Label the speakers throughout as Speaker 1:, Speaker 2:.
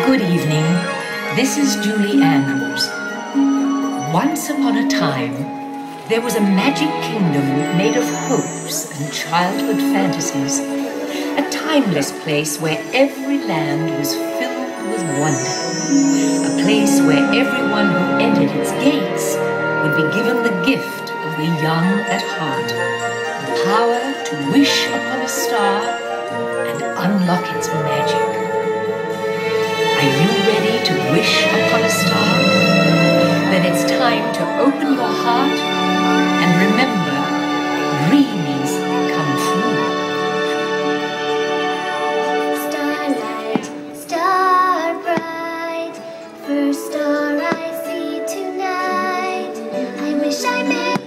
Speaker 1: Good evening. This is Julie Andrews. Once upon a time, there was a magic kingdom made of hopes and childhood fantasies. A timeless place where every land was filled with wonder. A place where everyone who entered its gates would be given the gift of the young at heart. The power to wish upon a star and unlock its magic. Are you ready to wish upon a star? Then it's time to open your heart and remember, dreams come true.
Speaker 2: Starlight, star bright, first star I see tonight. I wish I might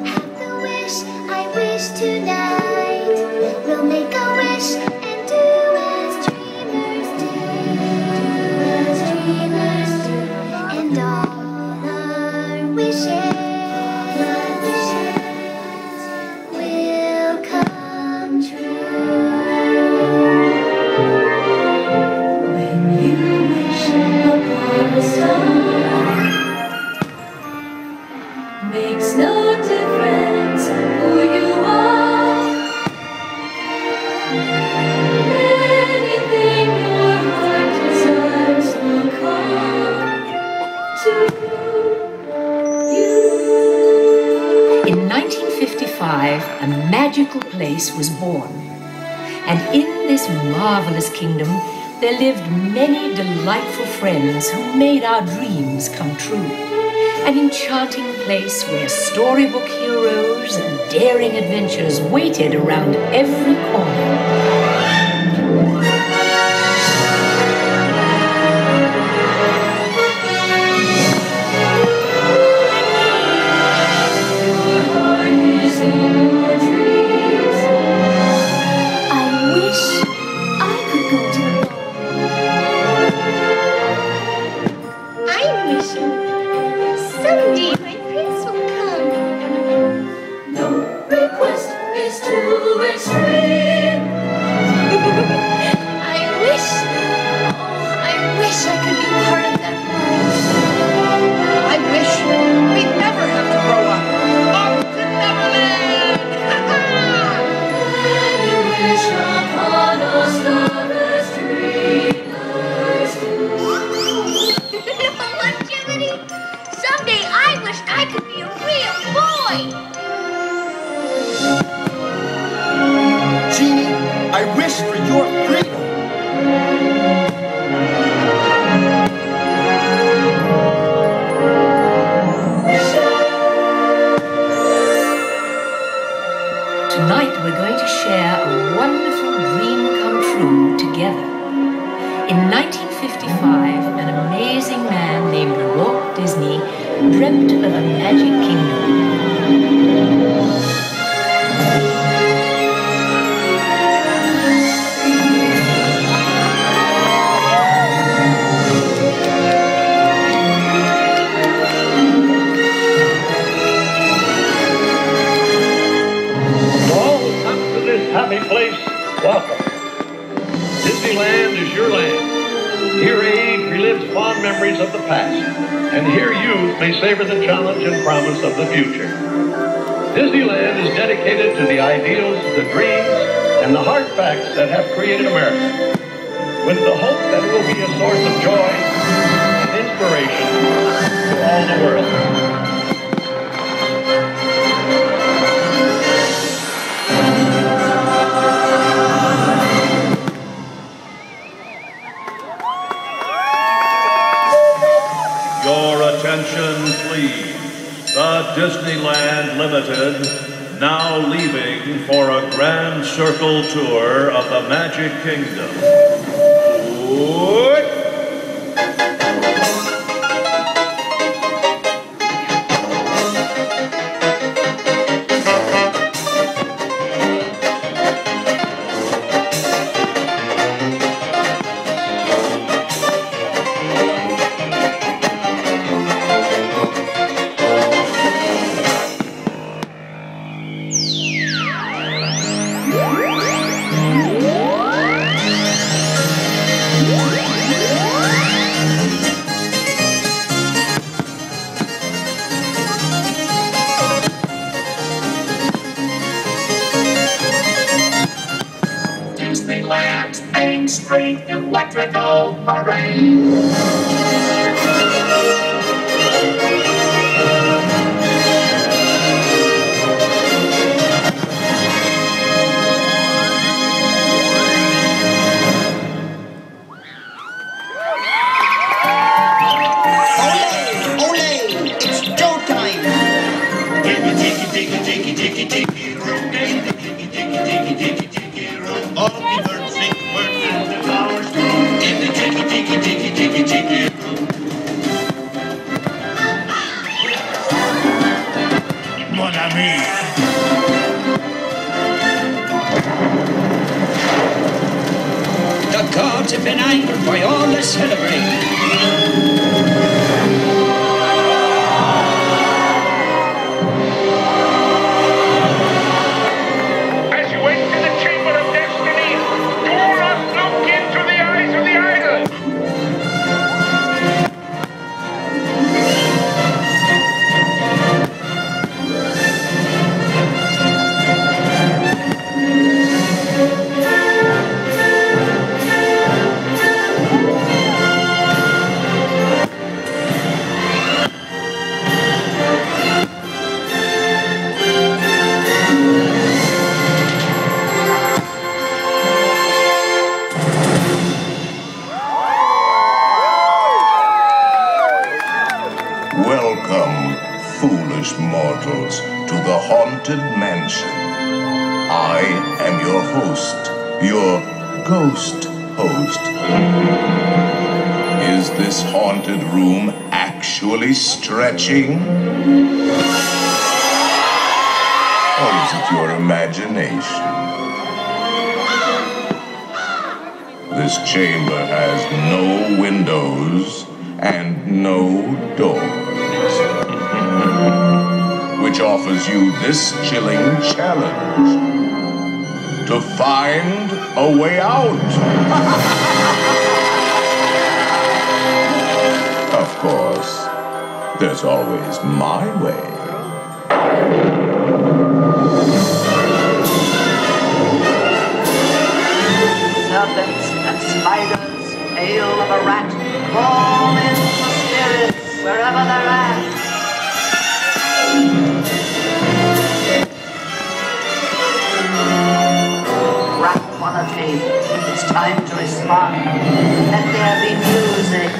Speaker 2: have the wish I wish tonight. We'll make a wish and do as dreamers do, and all our wishes will come true. When you wish upon a star, makes no difference who you are. Anything your heart desires will come to you.
Speaker 1: In 1955, a magical place was born. And in this marvelous kingdom, there lived many delightful friends who made our dreams come true. An enchanting place where storybook heroes and daring adventures waited around every corner.
Speaker 2: Someday my prince will come. No request is too extreme. I wish I could be part of that world.
Speaker 3: I wish we'd never have to grow up. Off to Neverland!
Speaker 2: Any wish upon a star as dreamers do. Longevity. Someday I wish I could be a real boy.
Speaker 4: Genie, I wish for your freedom.
Speaker 1: Tonight we're going to share a wonderful dream come true together. In 1955, an amazing man named Walt Disney dreamt of a magic kingdom.
Speaker 5: All who come to this happy place, welcome. Disneyland is your land. Here age relives fond memories of the past, and here youth may savor the challenge and promise of the future. Disneyland is dedicated to the ideals, the dreams, and the hard facts that have created America, with the hope that it will be a source of joy and inspiration to all the world.
Speaker 6: Your attention, please. The Disneyland Limited now leaving for a grand circle tour of the Magic Kingdom. Good.
Speaker 7: Disneyland's Main Street Electrical Parade.
Speaker 6: All the birds sing birds and the flowers grow in the tiki tiki tiki tiki tiki room. Mon ami.
Speaker 8: The gods have been angered by all this celebrating.
Speaker 6: Welcome, foolish mortals, to the Haunted Mansion. I am your host, your ghost host. Is this haunted room actually stretching? Or is it your imagination? This chamber has no windows and no doors. Which offers you this chilling challenge: to find a way out. Of course, there's always my way.
Speaker 9: Serpents and spiders, tail of a rat, call in the spirits wherever they're at. Rap on a tape, it's time to respond. Let there be music.